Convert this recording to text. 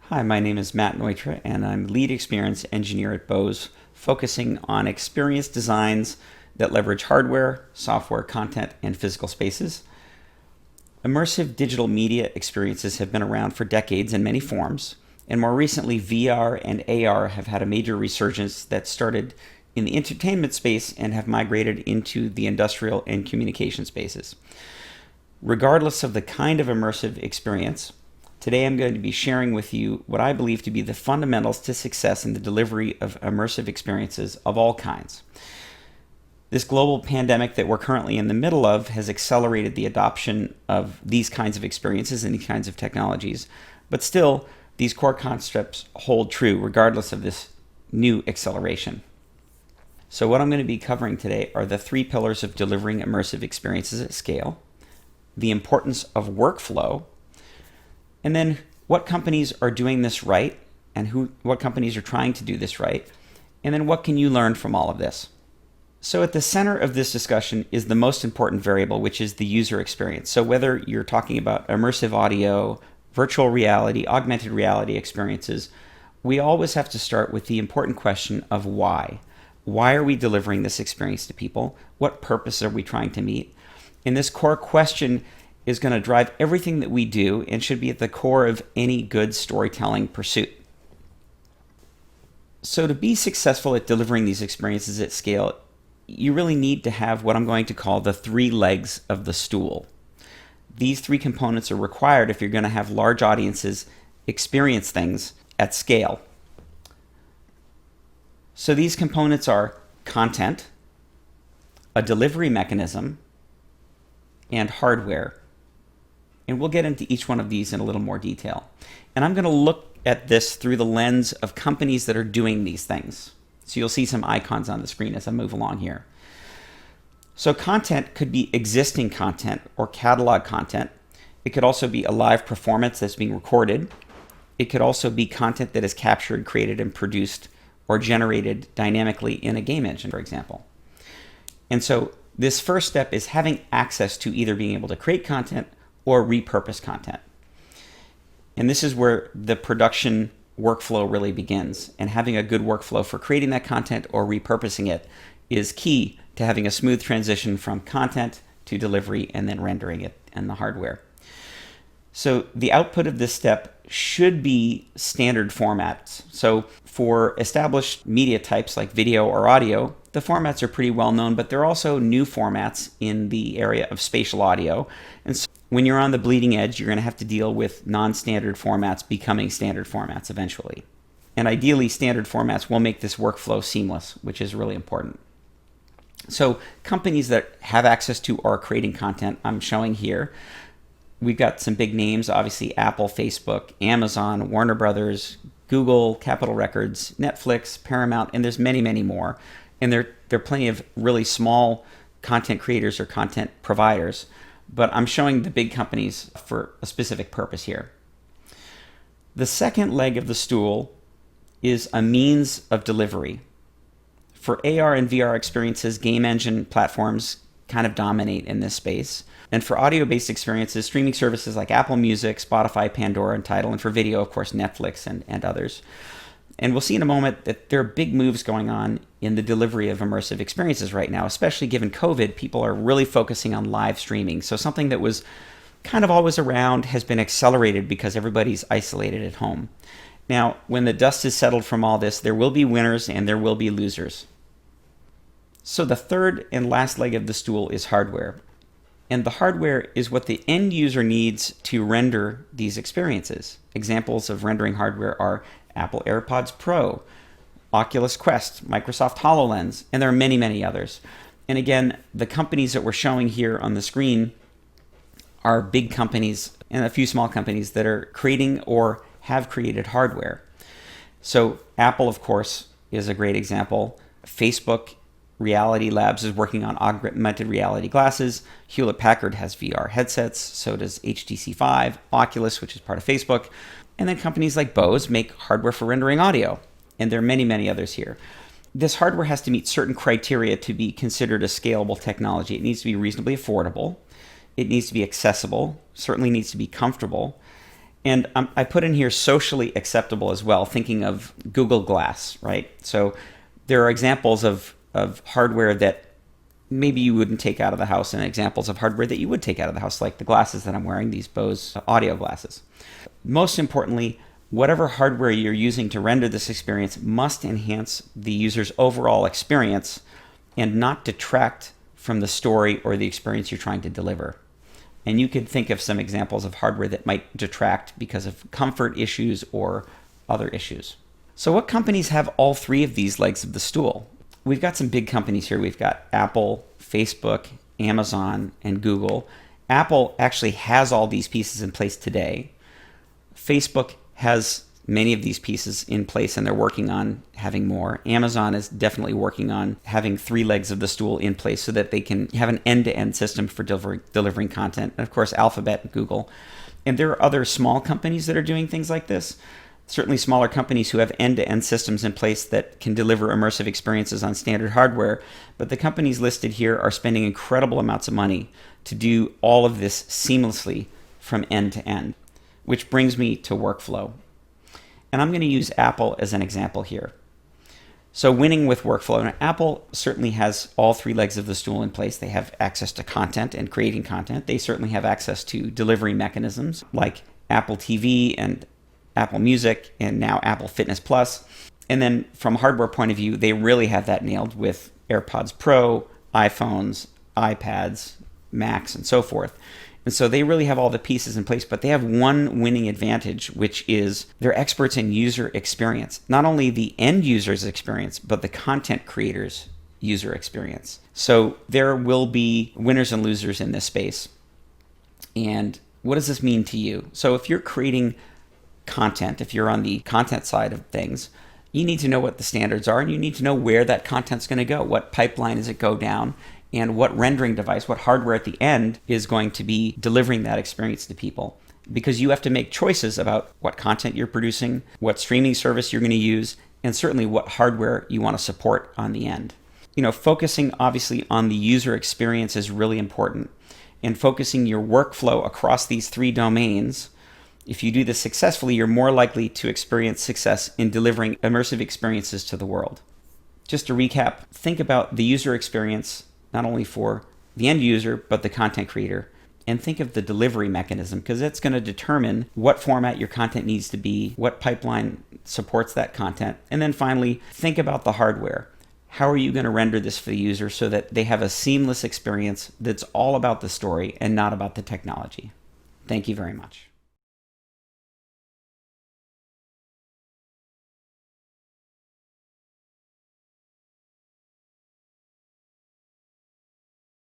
Hi, my name is Matt Neutra, and I'm lead experience engineer at Bose, focusing on experience designs that leverage hardware, software, content, and physical spaces. Immersive digital media experiences have been around for decades in many forms, and more recently, VR and AR have had a major resurgence that started in the entertainment space and have migrated into the industrial and communication spaces. Regardless of the kind of immersive experience, today I'm going to be sharing with you what I believe to be the fundamentals to success in the delivery of immersive experiences of all kinds. This global pandemic that we're currently in the middle of has accelerated the adoption of these kinds of experiences and these kinds of technologies, but still, these core concepts hold true regardless of this new acceleration. So what I'm going to be covering today are the three pillars of delivering immersive experiences at scale, the importance of workflow, and then what companies are doing this right and what companies are trying to do this right, and then what can you learn from all of this. So at the center of this discussion is the most important variable, which is the user experience. So whether you're talking about immersive audio, virtual reality, augmented reality experiences, we always have to start with the important question of why. Why are we delivering this experience to people? What purpose are we trying to meet? And this core question is going to drive everything that we do and should be at the core of any good storytelling pursuit. So to be successful at delivering these experiences at scale, you really need to have what I'm going to call the three legs of the stool. These three components are required if you're going to have large audiences experience things at scale. So these components are content, a delivery mechanism, and hardware. And we'll get into each one of these in a little more detail. And I'm going to look at this through the lens of companies that are doing these things. So you'll see some icons on the screen as I move along here. So content could be existing content or catalog content. It could also be a live performance that's being recorded. It could also be content that is captured, created, and produced or generated dynamically in a game engine, for example. And so this first step is having access to either being able to create content or repurpose content. And this is where the production workflow really begins. And having a good workflow for creating that content or repurposing it is key to having a smooth transition from content to delivery and then rendering it in the hardware. So the output of this step should be standard formats. So for established media types like video or audio, the formats are pretty well known, but there are also new formats in the area of spatial audio. And so when you're on the bleeding edge, you're going to have to deal with non-standard formats becoming standard formats eventually. And ideally, standard formats will make this workflow seamless, which is really important. So companies that have access to or are creating content, I'm showing here. We've got some big names, obviously Apple, Facebook, Amazon, Warner Brothers, Google, Capitol Records, Netflix, Paramount, and there's many, many more. And there are plenty of really small content creators or content providers. But I'm showing the big companies for a specific purpose here. The second leg of the stool is a means of delivery. For AR and VR experiences, game engine platforms kind of dominate in this space. And for audio-based experiences, streaming services like Apple Music, Spotify, Pandora, and Tidal, and for video, of course, Netflix and others. And we'll see in a moment that there are big moves going on in the delivery of immersive experiences right now, especially given COVID. People are really focusing on live streaming. So something that was kind of always around has been accelerated because everybody's isolated at home. Now, when the dust is settled from all this, there will be winners and there will be losers. So the third and last leg of the stool is hardware. And the hardware is what the end user needs to render these experiences. Examples of rendering hardware are Apple AirPods Pro, Oculus Quest, Microsoft HoloLens, and there are many, many others. And again, the companies that we're showing here on the screen are big companies and a few small companies that are creating or have created hardware. So Apple, of course, is a great example. Facebook Reality Labs is working on augmented reality glasses. Hewlett-Packard has VR headsets. So does HTC Vive, Oculus, which is part of Facebook. And then companies like Bose make hardware for rendering audio. And there are many, many others here. This hardware has to meet certain criteria to be considered a scalable technology. It needs to be reasonably affordable. It needs to be accessible, certainly needs to be comfortable. And I put in here socially acceptable as well, thinking of Google Glass, right? So there are examples of hardware that maybe you wouldn't take out of the house, and examples of hardware that you would take out of the house, like the glasses that I'm wearing, these Bose audio glasses. Most importantly, whatever hardware you're using to render this experience must enhance the user's overall experience and not detract from the story or the experience you're trying to deliver. And you could think of some examples of hardware that might detract because of comfort issues or other issues. So what companies have all three of these legs of the stool? We've got some big companies here. We've got Apple, Facebook, Amazon, and Google. Apple actually has all these pieces in place today. Facebook has many of these pieces in place, and they're working on having more. Amazon is definitely working on having three legs of the stool in place so that they can have an end-to-end system for delivering content. And of course, Alphabet and Google. And there are other small companies that are doing things like this. Certainly smaller companies who have end-to-end systems in place that can deliver immersive experiences on standard hardware. But the companies listed here are spending incredible amounts of money to do all of this seamlessly from end to end, which brings me to workflow. And I'm going to use Apple as an example here. So winning with workflow. Now, Apple certainly has all three legs of the stool in place. They have access to content and creating content. They certainly have access to delivery mechanisms like Apple TV and Apple Music and now Apple Fitness Plus. And then from a hardware point of view, they really have that nailed with AirPods Pro, iPhones, iPads, Macs, and so forth. And so they really have all the pieces in place, but they have one winning advantage, which is they're experts in user experience. Not only the end user's experience, but the content creator's user experience. So there will be winners and losers in this space. And what does this mean to you? So if you're creating content, if you're on the content side of things, you need to know what the standards are, and you need to know where that content's going to go. What pipeline does it go down? And what rendering device, what hardware at the end is going to be delivering that experience to people. Because you have to make choices about what content you're producing, what streaming service you're going to use, and certainly what hardware you want to support on the end. Focusing obviously on the user experience is really important. And focusing your workflow across these three domains, if you do this successfully, you're more likely to experience success in delivering immersive experiences to the world. Just to recap, think about the user experience not only for the end user, but the content creator. And think of the delivery mechanism, because it's going to determine what format your content needs to be, what pipeline supports that content. And then finally, think about the hardware. How are you going to render this for the user so that they have a seamless experience that's all about the story and not about the technology? Thank you very much.